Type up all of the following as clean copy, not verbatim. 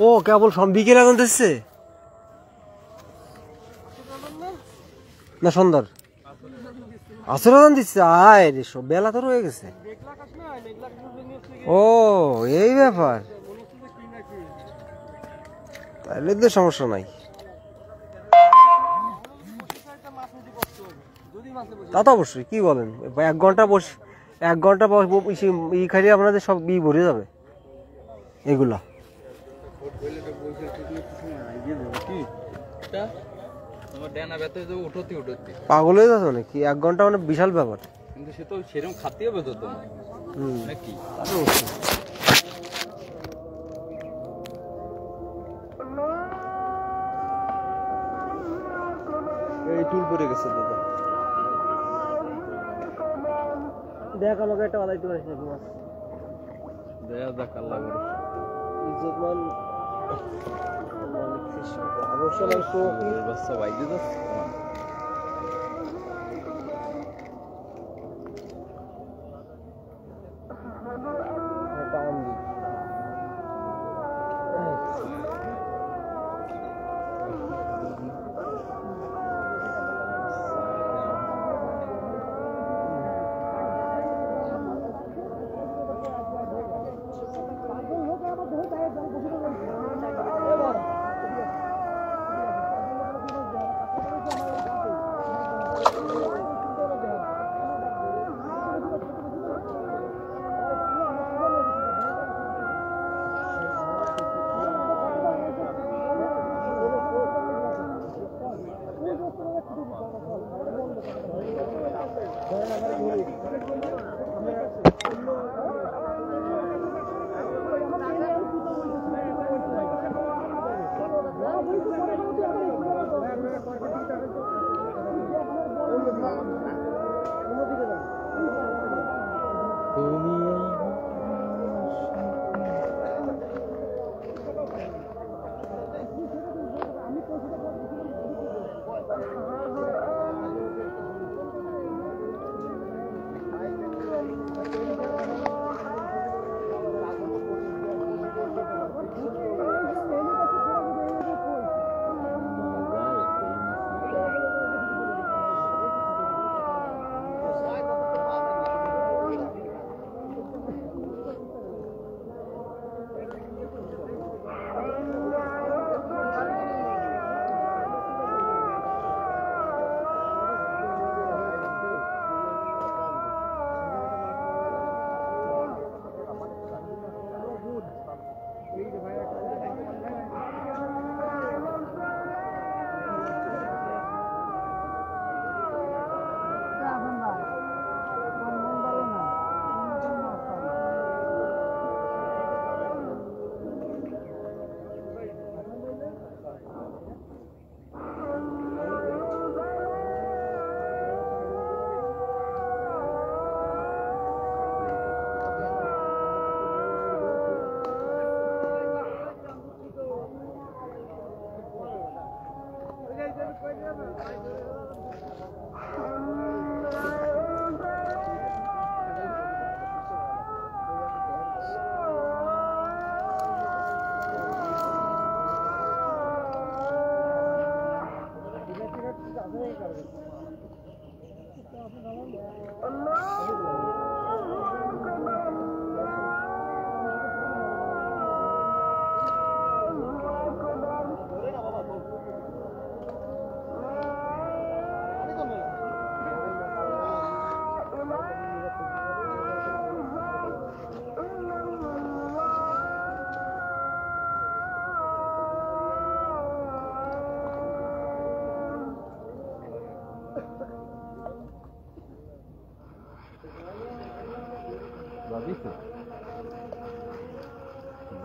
ও কেবল বিকেল আগুন দিচ্ছে না সন্ধ্যার আসর আগুন দিচ্ছে আয় রে সব বেলা তো রয়ে গেছে ও এই ব্যাপার তাহলে তো সমস্যা নাই তা তো অবশ্যই কি বলেন 1 ঘন্টা বসে 1 ঘন্টা ই খাইলে আপনাদের সব ভরে যাবে এগুলা পাগল হয়ে যাচ্ছে নাকি 1 ঘন্টা মানে বিশাল ব্যাপার কিন্তু সে তো সেরকম খাতে হবে তো তোমার নাকি এই টুল পড়ে গেছে দাদা দেখ আমাকে একটা বাদাইতে পারিস নাকি মাছ দেয়া যাক আল্লাহ ইজ্জতমান অবশ্যই বাচ্চা বাইরে যাচ্ছে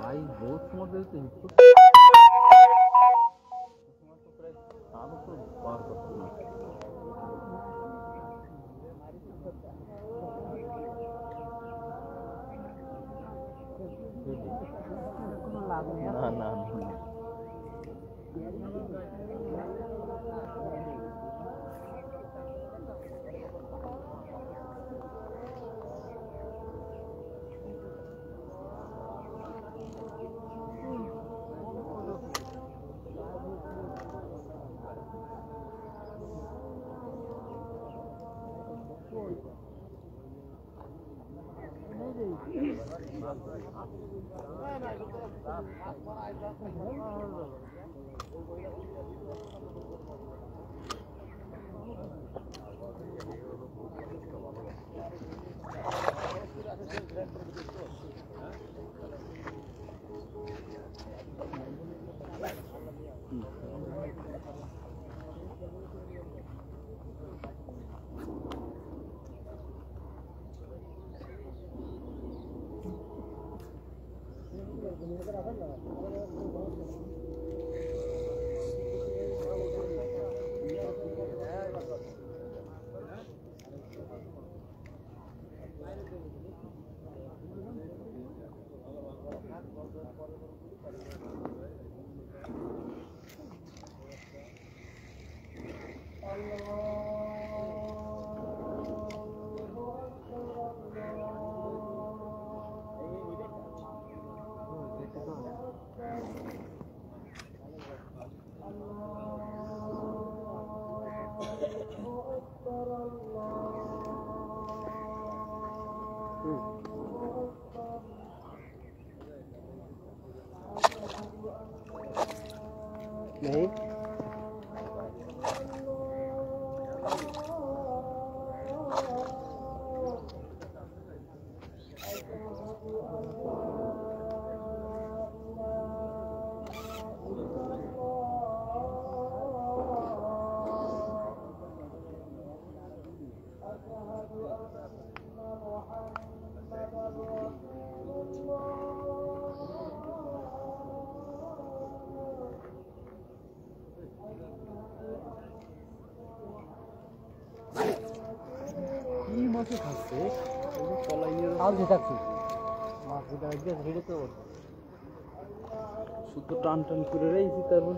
भाई बहुत मजे से ना ना नहीं শুধু টান টান করে রেখেছি, তারপর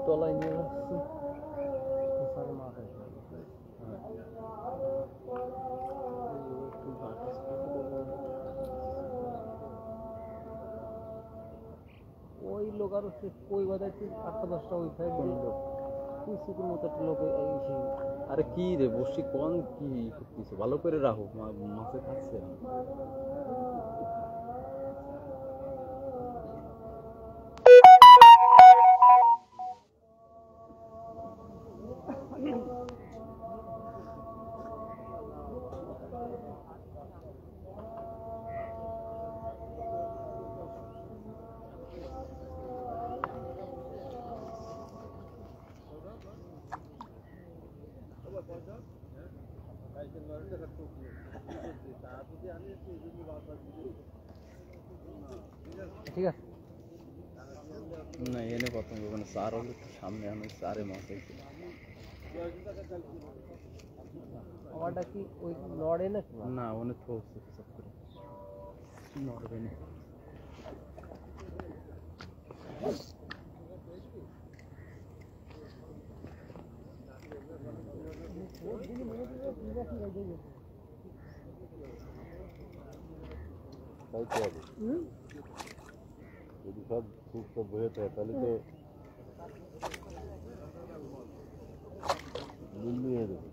তলায় নিয়ে আসছি। ওই লোক আরো কই বাজাইছে 8-10টা ওই সাইড লোক কিছু মতো একটা লোক এসে আরে কি রে বসি কোন কি করতেছে, ভালো করে রাখো, মাছে খাচ্ছে। ঠিক আছে না এনে প্রথম মানে চার হলে একটু সামনে আমি চারে মাছ আছে। আমারটা কি ওই নড়ে না না অনেক থোকছে সব করে নড়বে না। যদি সব সুস্থ বয়ে থাকে তাহলে তো দিল্লি হয়ে যাবে।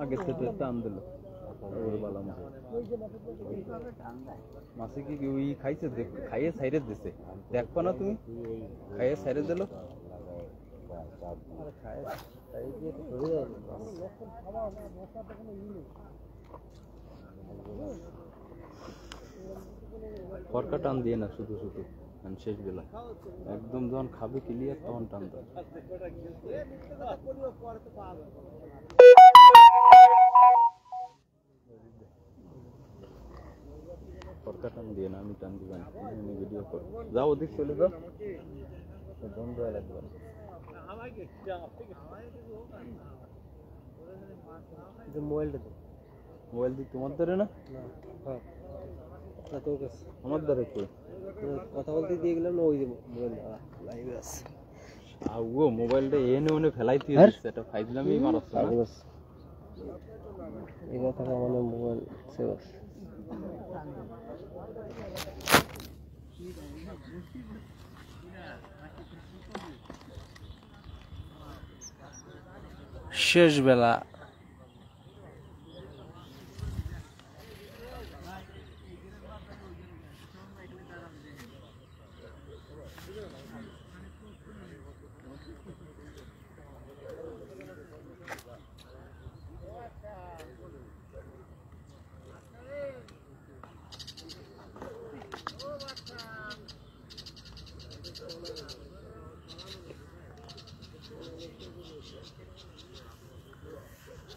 আগে থেকে টান দিল মাছে কি ওই খাইছে, খাইয়ে সাইডে দিছে, দেখবা না তুমি, খাইয়ে সাইডে দিল। ফরকা টান দিয়ে না শুধু শুধু শেষ বেলা একদম যখন খাবে ক্লিয়ার তখন টান দেয়। ফরকা টান দিয়ে না, আমি টান দিবেন ভিডিও কর, যাও ওদিক চলে যাও, বন্ধ হয়ে লাগবে। মোবাইল দি তোমার ধরে না, আমার দ্বারা কই কথা বলতে দিয়ে গেলাম না, ওই যে মোবাইল লাইভে আছে ও মোবাইলটা এনে ওনে ফেলাই দিয়ে দিচ্ছে, এটা ফাইজলামি মারছ না। এই কথা আমার মোবাইল সেভ আছে। শেষ বেলা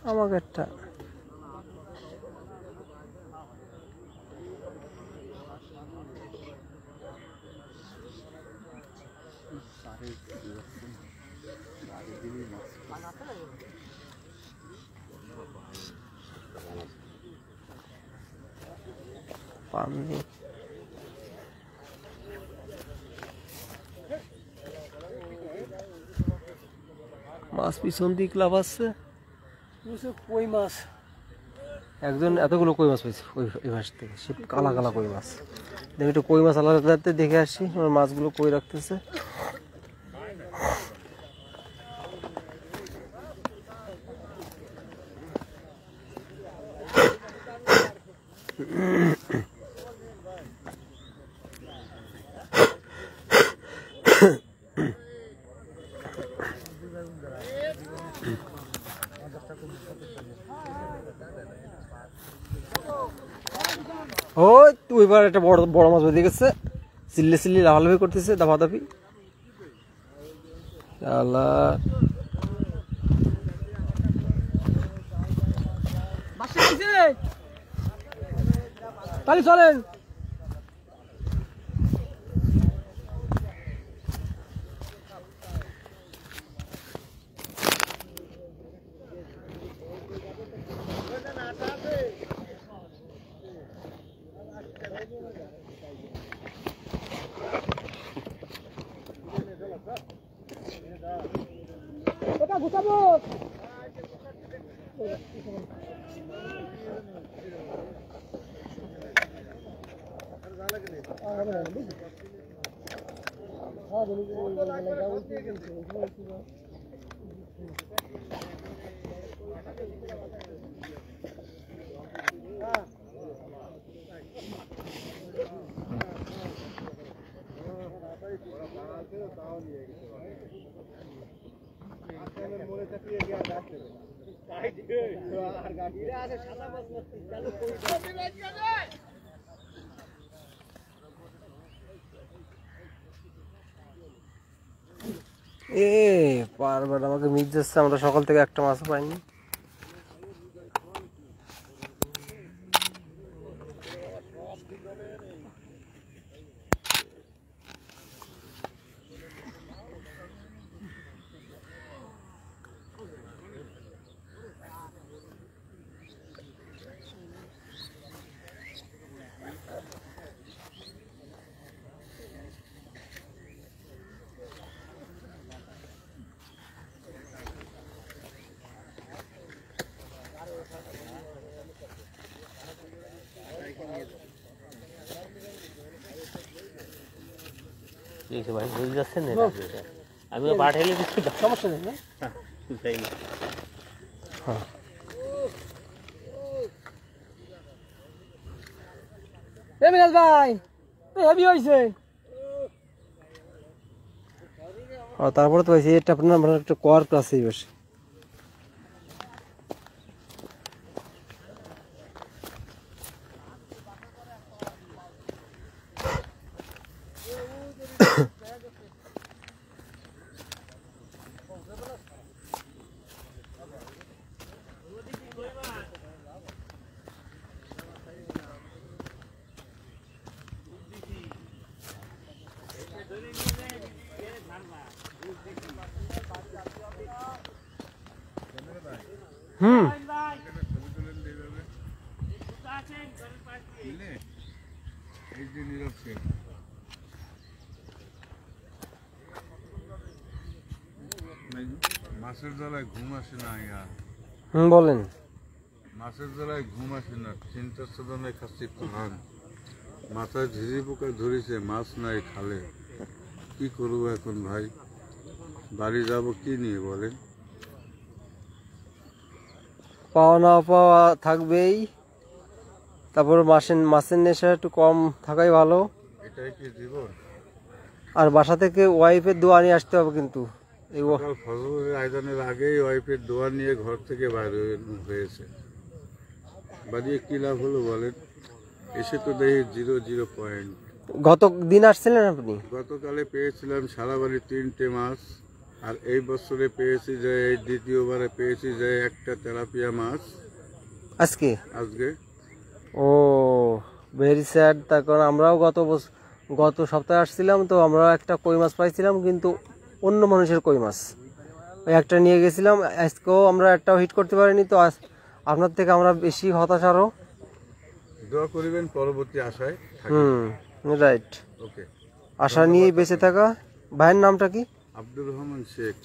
আমাকে একটা পাননি মাছ পিছন দিক লাভ আছে কই মাছ একজন এতগুলো কই মাছ পেয়েছে ওই মাছ থেকে সে কালা কালা কই মাছ দেখি একটু কই মাছ আলাদা দেখে আসি ওর মাছগুলো কই রাখতেছে ওই তুই এবার একটা বড় বড় মাছ বেঁধে গেছে চিল্লে চিল্লি লাফালাফি করতেছে দাফাদাফি তাহলে চলেন গুছাবো বারবার আমাকে মিস যাচ্ছে আমরা সকাল থেকে একটা মাছ পাইনি ভাই বুঝে যাচ্ছেন না আমি পাঠাইলে সমস্যা নেই না ভাই হেভি হয়েছে তারপরে তো এটা আপনার একটা কর আছে বেশ মাছের জ্বালায় ঘুম আসে না বলেন মাছের জ্বালায় ঘুম আসে না চিন্তা চেতনায় খাচ্ছি প্রাণ মাথায় ঝিঝি পোকা ধরেছে মাছ নাই খালে কি করবো এখন ভাই? বাড়ি যাব কি নিয়ে বলেন? পাওয়া না পাওয়া থাকবেই, তারপর মাছের নেশা একটু কম থাকাই ভালো। এটাই কি জীবন? আর বাসা থেকে ওয়াইফের দোয়া নিয়ে আসতে হবে কিন্তু। এই সকাল ফজরের আয়োজনের আগেই ওয়াইফের দোয়া নিয়ে ঘর থেকে বাইরে হয়েছে। বাড়িয়ে কি লাভ হলো বলেন? এসে তো দেখি 0 পয়েন্ট। গত দিন আসছিলেন আপনি? গতকালে পেয়েছিলাম সারা বাড়ি 3টে মাছ, আর এই বছরে পেয়েছি যে এই দ্বিতীয়বারে পেয়েছি যে একটা তেলাপিয়া মাছ আজকে? আজকে। ও ভেরি স্যাড। তার কারণ আমরাও গত সপ্তাহে আসছিলাম, তো আমরা একটা কই মাছ পাইছিলাম, কিন্তু অন্য মানুষের কই মাছ। ওই একটা নিয়ে গেছিলাম, আজকেও আমরা একটাও হিট করতে পারিনি। তো আপনার থেকে আমরা বেশি হতাশ আরও। দোয়া করিবেন পরবর্তী আশায় থাকি। রাইট। ওকে। আশা নিয়েই বেঁচে থাকা। ভাইয়ের নামটা কি? আব্দুর রহমান শেখ।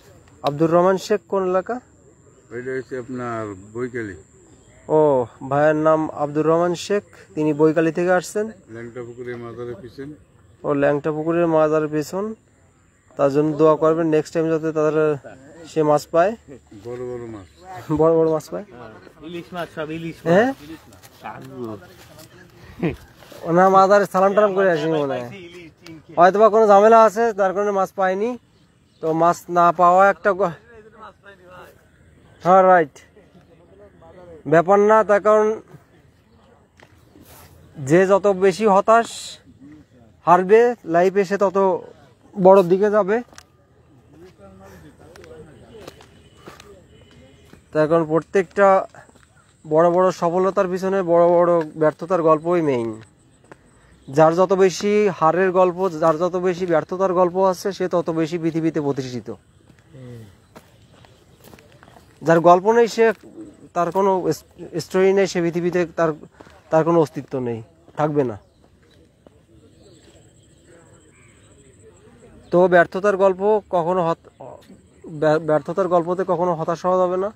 আব্দুর রহমান শেখ। কোন এলাকা? ওইটা হচ্ছে আপনার বৈকালী। ও, ভাইয়ের নাম আব্দুর রহমান শেখ, তিনি বৈকালী থেকে আসছেন। ল্যাংটা পুকুরের মাজারে পিছেন। ও, ল্যাংটা পুকুরের মাজার পেছন। তার জন্য দোয়া করবেন নেক্সট টাইম যাতে তাদের সে মাছ পায়, বড় বড় মাছ। বড় বড় মাছ পায়। ইলিশ মাছ, সব ইলিশ মাছ। হ্যাঁ, ওনার মাজারে সালাম টালাম করে আসেনি মনে হয়, হয়তো বা কোনো ঝামেলা আছে তার কারণে মাছ পায়নি। তো মাছ না পাওয়া একটা হ্যাঁ রাইট ব্যাপার না। তার কারণ যে যত বেশি হতাশ হারবে লাইফে, সে তত বড় দিকে যাবে। তার কারণ প্রত্যেকটা বড় বড় সফলতার পিছনে বড় বড় ব্যর্থতার গল্পই মেইন। যার যত বেশি হারের গল্প, যার যত বেশি ব্যর্থতার গল্প আছে, সে তত বেশি পৃথিবীতে প্রতিষ্ঠিত। যার গল্প নেই, সে তার কোনো স্টোরি নেই, সে পৃথিবীতে তার কোনো অস্তিত্ব নেই, থাকবে না। তো ব্যর্থতার ব্যর্থতার গল্পতে কখনো হতাশ হওয়া যাবে না।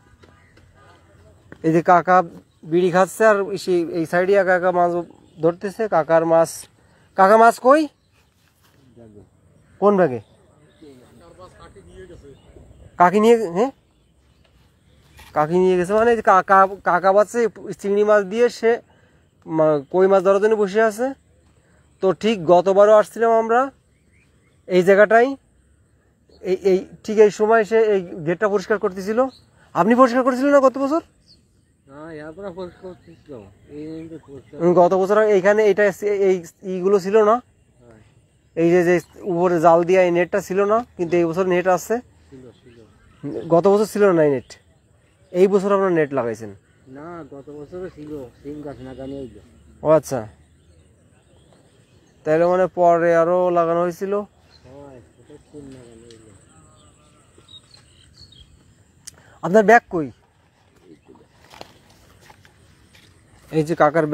এই যে কাকা বিড়ি খাচ্ছে আর এই সাইডে একা একা মাছ ধরতেছে। কাকা মাছ কই? কোন ব্যাগে? কাকি নিয়ে গেছে মানে কাকা বাচ্চা চিংড়ি মাছ দিয়ে সে কই মাছ ধরার জন্য বসে আছে। তো ঠিক গতবারও আসছিলাম আমরা এই জায়গাটাই, ঠিক এই সময় সে এই গেটটা পরিষ্কার করতেছিল। আপনি পরিষ্কার করেছিলেন না গত বছর? গত বছর এইখানে এইগুলো ছিল না, এই যে উপরে জাল দিয়া এই নেটটা ছিল না, কিন্তু এই বছর নেট আছে। গত বছর ছিল না এই নেট, এই বছর আপনার নেট লাগাইছেন? না, গত বছরও ছিল, সিম গাছ লাগানো হইলো। ও আচ্ছা, তাহলে মানে পরে আরো লাগানো হয়েছিল। আপনার ব্যাগ কই? এই যে কাকার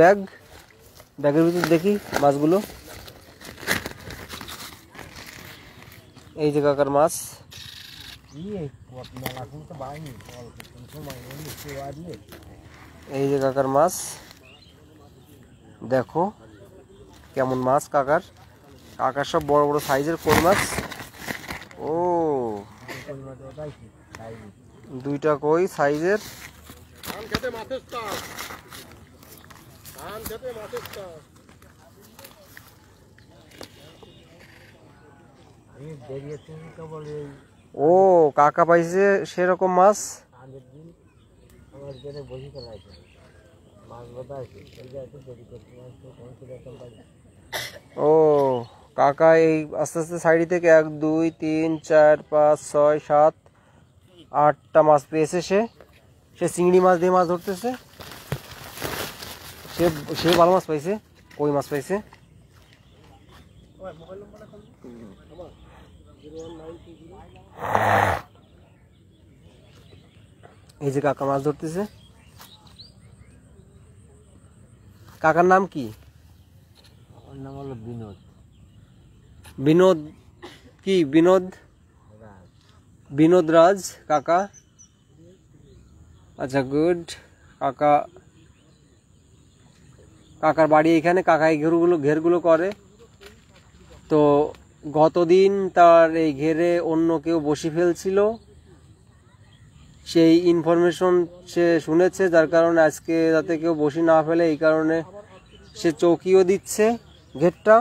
ব্যাগের ভিতর দেখি মাছগুলো। এই যে কাকার মাছ, এই যে কাকার মাছ, দেখো কেমন মাছ কাকার সব বড় বড় সাইজের কই মাছ। ও, দুইটা কই সাইজের। ও, কাকা পাইছে সেরকম মাছ। ও, কাকা এই আস্তে আস্তে সাইডি থেকে 1 2 3 4 5 6 7 8টা মাছ পেয়েছে। সে চিংড়ি মাছ দিয়ে মাছ ধরতেছে। সে ভালো মাছ পাইছে, কই মাছ পাইছে। এই যে কাকা মাছ ধরতেছে। কাকার নাম কি? আমার নাম হলো বিনোদ। বিনোদ কি? বিনোদ রাজ কাকা। আচ্ছা, গুড। কাকার বাড়ি এখানে। কাকা এই ঘেরগুলো করে। তো গতদিন তার এই ঘেরে অন্য কেউ বসে ফেলছিল, সেই ইনফরমেশন সে শুনেছে, যার কারণে আজকে যাতে কেউ বসি না ফেলে এই কারণে সে চৌকিও দিচ্ছে ঘেরটা,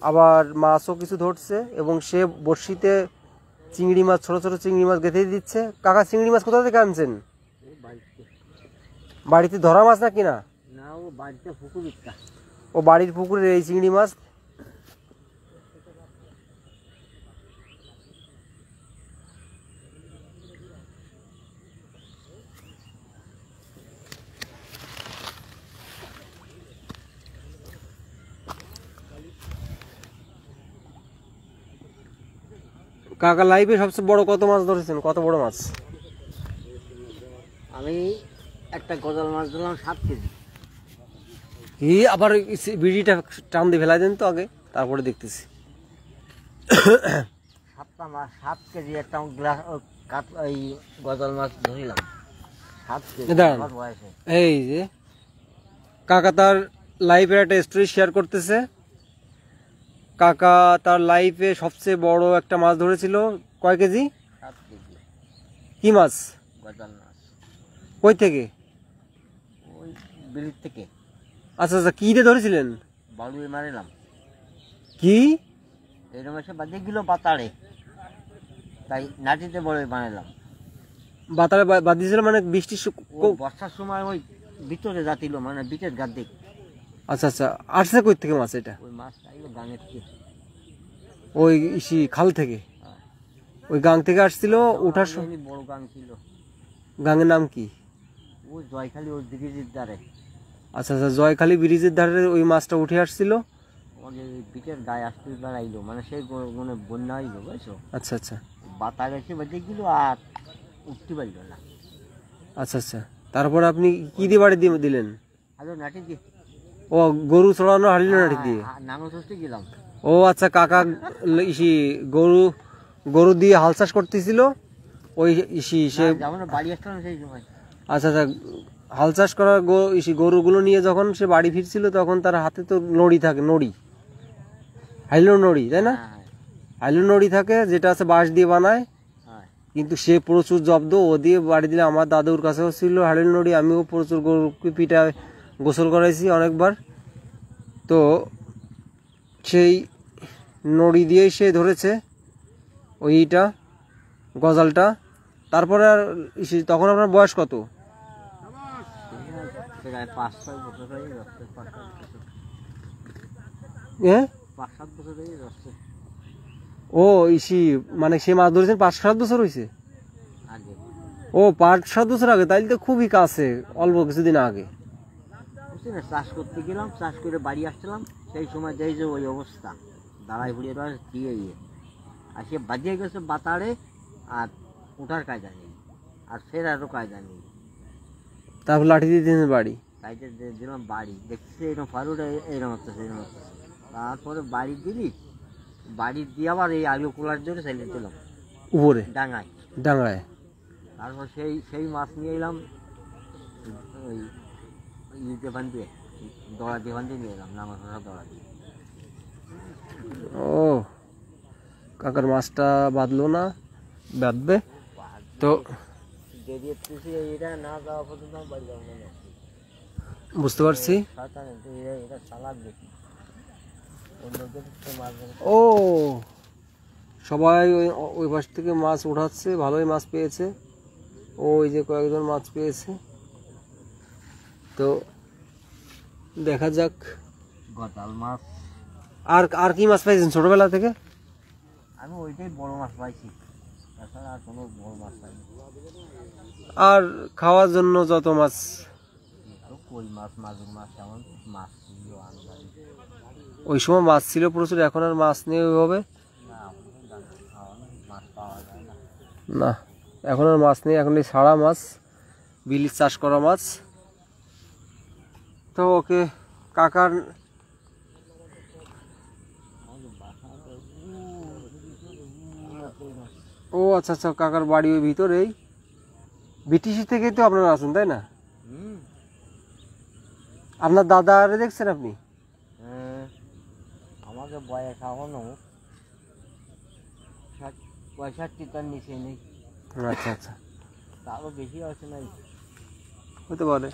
আবার মাছও কিছু ধরছে এবং সে বড়শিতে চিংড়ি মাছ, ছোট ছোট চিংড়ি মাছ গেঁথে দিচ্ছে। কাকা চিংড়ি মাছ কোথা থেকে আনছেন? বাড়িতে ধরা মাছ না কিনা? না, ও বাড়িতে পুকুর একটা। ও বাড়ির পুকুরের এই চিংড়ি মাছ। কাকা লাইফে সবচেয়ে বড় কত মাছ ধরেছেন? কত বড় মাছ? আমি একটা গজাল মাছ ধরলাম 7 কেজি। কি আবার বিড়িটা টান দিয়ে ফেলাই দেন তো আগে, তারপরে দেখতেছি। 7টা মাছ, 7 কেজি একটা গ্লাস এই গজাল মাছ ধরিলাম। 7 কেজি দাঁড়ান। আমার বয়সে। এই যে কাকা তার লাইফের একটা স্টোরি শেয়ার করতেছে। কাকা তার লাইফে সবচেয়ে বড় একটা মাছ ধরেছিল। কয় কেজি? 7 কেজি কি মাছ? গজাল মাছ। কই থেকে? ওই বিলির থেকে আচ্ছা আচ্ছা, কি দিয়ে ধরেছিলেন? বালুয়ে মারিলাম। কি এরকম এসে বাজে গেলো পাতাড়ে, তাই নাটিতে বড় বানালাম। বাতারে বাদ দিয়েছিল মানে বৃষ্টি ও বর্ষার সময় ওই ভিতরে যাতিল, মানে বিচের গাদ্দে। আচ্ছা আচ্ছা, আসছে কই থেকে মাছ এটা? ওই মাছ আইলো গাঙের থেকে। ওই খাল থেকে? ওই গাং থেকে আসছিল ওঠার সময়? বড় গাং ছিল। গাঙের নাম কি? ওই জয়খালি ওই ব্রিজের ধারে। আচ্ছা আচ্ছা, জয়খালি ব্রিজের ধারে ওই মাছটা উঠে আসছিল। আমাদের বিচের গায়ে আসতে বেড়াইলো, মানে সেই মানে বন্যা হইলো, বুঝছো? আচ্ছা আচ্ছা বাতার এসে বেঁধে গেল আর উঠতে পারলো না। আচ্ছা আচ্ছা, তারপর আপনি কি দিয়ে বাড়ি দিয়ে দিলেন? আরো নাটি দিয়ে। ও গরু চড়ানো হারিল নাটি দিয়ে? নাঙল চষতে গেলাম। ও আচ্ছা, কাকা গরু দিয়ে হাল চাষ করতেছিল ওই সে। যেমন বাড়ি আসতাম সেই সময়। আচ্ছা আচ্ছা, হাল চাষ করা গরুগুলো নিয়ে যখন সে বাড়ি ফিরছিল তখন তার হাতে তো নড়ি থাকে, নড়ি, হাইলো নড়ি, তাই না? হ্যাঁ হাইলো নড়ি থাকে, যেটা আছে বাঁশ দিয়ে বানায়। হ্যাঁ। কিন্তু সে প্রচুর জব্দ, ও দিয়ে বাড়ি দিলে। আমার দাদুর কাছেও ছিল হাইলো নড়ি, আমিও প্রচুর গরুকে পিঠায় গোসল করাইছি অনেকবার। তো সেই নড়ি দিয়েই সে ধরেছে ওইটা, গজালটা। তারপরে আর তখন আপনার বয়স কত? প্রায় 5-6 বছর হয়ে যাচ্ছে। 5-7 বছর হয়ে যাচ্ছে। ও মানে সে মাছ ধরেছেন 5-7 বছর হয়েছে আগে। ও 5-7 বছর আগে, তাইলে তো খুবই কাছে, অল্প কিছুদিন আগে। বুঝছি না, চাষ করতে গেলাম, চাষ করে বাড়ি আসছিলাম, সেই সময় যাই যে ওই অবস্থা, দাঁড়াই ঘুরিয়ে দিয়ে আর সে বাজিয়ে গেছে বাতাড়ে, আর ওঠার কায়দা নেই, আর ফেরারও কায়দা নেই। তারপর লাঠি দিয়ে দিলেন বাড়ি? কাইতে দিলাম বাড়ি, দেখছি এরকম ফারুটা এরকম হচ্ছে। তারপরে বাড়ি দিলি, বাড়ি দিয়ে আবার এই আলু কুলার জন্য চাইলে দিলাম উপরে ডাঙায়। ডাঙায়? তারপর সেই মাছ নিয়ে এলাম ওই ইয়ে বান্ধিয়ে, দড়া দিয়ে বান্ধিয়ে নিয়ে এলাম, নামাজ দড়া দিয়ে। ও কাকার মাছটা বাঁধলো না, বাঁধবে তো। এটা না যাওয়া পর্যন্ত আমি বাড়ি যাবো না। বুঝতে পারছি। এটা চালাক দেখি, ও সবাই ওই পাশ থেকে মাছ উঠাচ্ছে, ভালোই মাছ পেয়েছে। ওই যে কয়েকজন মাছ পেয়েছে, তো দেখা যাক। গজাল মাছ। আর আর কি মাছ পাইছেন ছোটবেলা থেকে? আমি ওইটাই বড় মাছ পাইছি, তাছাড়া আর কোনো বড় মাছ পাইনি। আর খাওয়ার জন্য যত মাছ, কই মাছ, মাগুর মাছ, এমন মাছ ছিল আনবাড়ি। ওই সময় মাছ ছিল প্রচুর, এখন আর মাছ নেই ওইভাবে। মাছ পাওয়া যায় না। না, এখন আর মাছ নেই, এখন এই ছাড়া মাছ, বিলির চাষ করা মাছ। তো ওকে কাকার, ও আচ্ছা আচ্ছা, কাকার বাড়ি ওই ভিতরেই। বিটিসি থেকেই তো আপনারা আছেন, তাই না? আপনার দাদা আরে দেখছেন আপনি? আমাকে বয়স এখনো 65 তার নিচে নেই, আচ্ছা আচ্ছা, তারও বেশি আছে নাই। হতে পারে।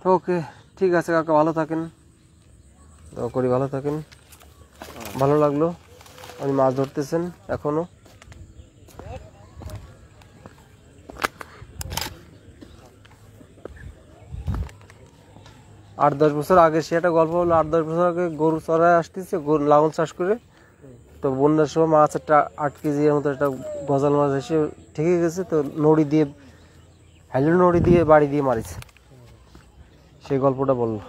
তো ওকে, ঠিক আছে কাকা, ভালো থাকেন, দোয়া করি ভালো থাকেন। ভালো লাগলো আপনি মাছ ধরতেছেন এখনো। আট দশ বছর আগে সে একটা গল্প হলো, 8-10 বছর আগে গরু চড়ায় আসতেছে, লাঙল চাষ করে, তো বন্যার সময় মাছ একটা 8 কেজির মতো একটা গজাল মাছ এসে ঠেকে গেছে, তো নড়ি দিয়ে, হ্যালো নড়ি দিয়ে বাড়ি দিয়ে মারিছে, সেই গল্পটা বললো।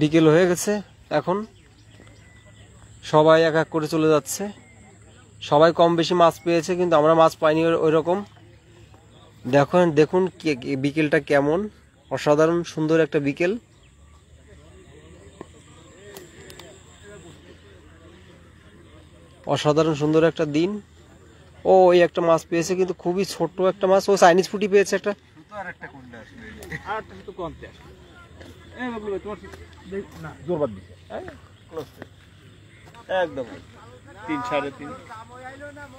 বিকেল হয়ে গেছে, এখন সবাই এক এক করে চলে যাচ্ছে। সবাই কম বেশি মাছ পেয়েছে, কিন্তু আমরা মাছ পাইনি ওই রকম। দেখুন বিকেলটা কেমন অসাধারণ সুন্দর একটা বিকেল। অসাধারণ সুন্দর একটা দিন। ও ওই একটা মাছ পেয়েছে, কিন্তু খুবই ছোট একটা মাছ, ও চাইনিজ পুঁটি পেয়েছে একটা। একদম 3 3.5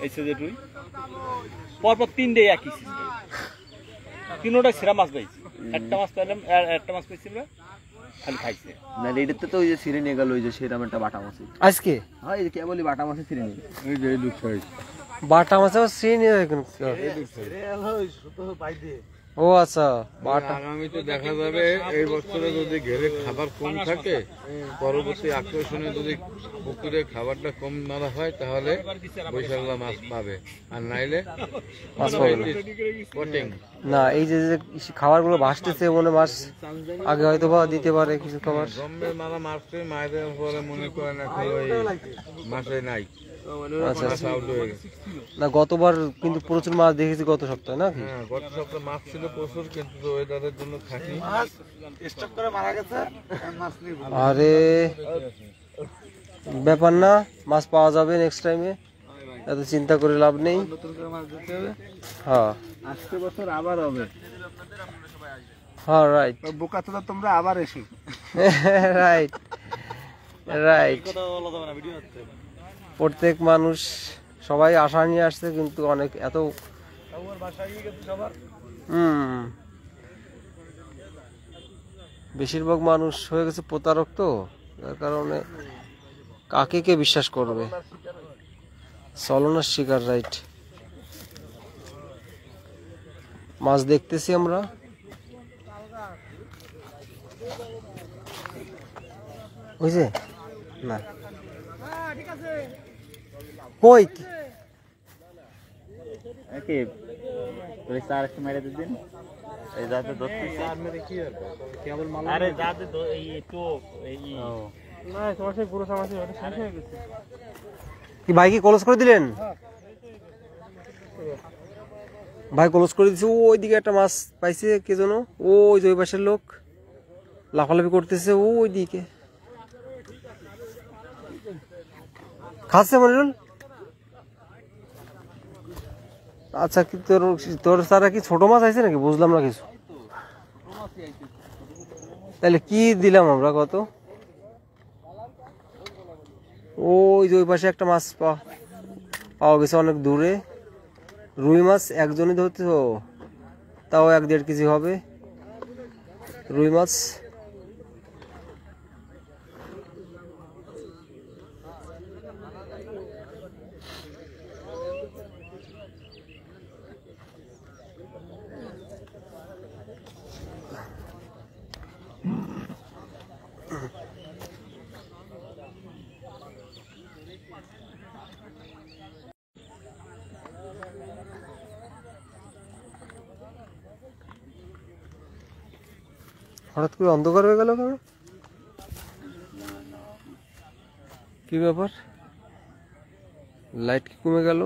এই সাইজের রুই, পরপর 3 ডে একই সিস্টেম, তিনোটা সেরা মাছ পাইছি। একটা মাছ পাইলাম, একটা মাছ পাইছি আমরা, খালি খাইছে না এটাতে তো ওই যে ছিঁড়ে নিয়ে গেল, ওই যে সেরকম একটা বাটা মাছ আজকে। হ্যাঁ এই যে কেবলই বাটা মাছে ছিঁড়ে নিয়ে এই যে এই দুটো সাইজ বাটা মাছ আবার শ্রেণী। ও আচ্ছা, বাটা। আগামীতে দেখা যাবে এই বছরে যদি ঘেরে খাবার কম থাকে, পরবর্তী আকর্ষণে যদি পুকুরে খাবারটা কম মারা হয়, তাহলে বৈশাখলা মাছ পাবে, আর নাইলে মাছ পাবে না। পটিং। না এই যে যে খাবারগুলো ভাসতেছে, মনে মাছ আগে হয়তো বা দিতে পারে কিছু খাবার। জম্মের মারা মারছে, মায়ের পরে মনে করেন এখন ওই মাছে নাই, আচ্ছা মাছ আচ্ছা। আউট হয়ে গেছে। না গতবার কিন্তু প্রচুর মাছ দেখেছি গত সপ্তাহে, নাকি? হ্যাঁ, গত সপ্তাহে মাছ ছিল প্রচুর, কিন্তু ওয়েদারের জন্য খাসি আরে ব্যাপার না, মাছ পাওয়া যাবে নেক্সট টাইমে, এত চিন্তা করে লাভ নেই। হ্যাঁ আজকে বছর আবার হবে। হ্যাঁ রাইট বোকা তো তোমরা আবার এসো। Right right. প্রত্যেক মানুষ সবাই আশা নিয়ে আসছে, কিন্তু অনেক এত বেশিরভাগ মানুষ হয়ে গেছে প্রতারক, তো যার কারণে কাকে কে বিশ্বাস করবে, ছলনার শিকার। রাইট, মাছ দেখতেছি আমরা। বুঝছে না কই একে ওই স্যার একটু মেরে দিন, এই যাতে ধরতেছে। আরে যাতে এই টোপ এই না সমস্যা, পুরো সমস্যা ওটা শেষ হয়ে গেছে। কি ভাই কি ক্লোজ করে দিলেন? ভাই ক্লোজ করে দিচ্ছে। ওই দিকে একটা মাছ পাইছে কে যেন, ওই যে ওই পাশের লোক লাফালাফি করতেছে ওই দিকে। খাচ্ছে মনিরুল? আচ্ছা, কি তোর সারা কি ছোট মাছ আছে নাকি? বুঝলাম না কিছু। তাহলে কি দিলাম আমরা কত? ওই যে ওই পাশে একটা মাছ পাওয়া গেছে অনেক দূরে, রুই মাছ। একজনই ধরতে, তাও 1-1.5 কেজি হবে রুই মাছ। হঠাৎ করে অন্ধকার হয়ে গেল কেন? কি ব্যাপার? লাইট কি কমে গেল?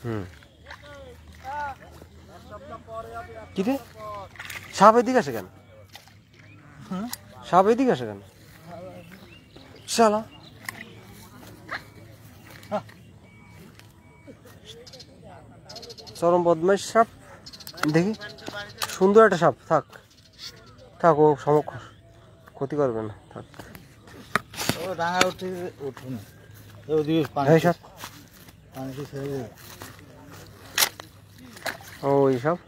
হুম কি রে সাপ এদিকে আসে কেন? সাপ এদিকে আসে কেন? শালা চরম বদমাইশ সাপ। দেখি সুন্দর একটা সাপ, থাক থাক, ও ক্ষতি করবে না, থাক। এই সাপ ওই সাপ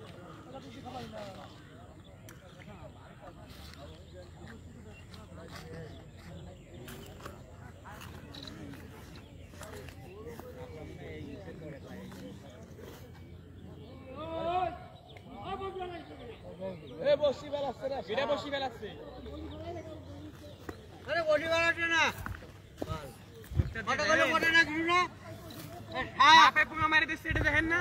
মারি দিচ্ছে, এটা দেখেন না।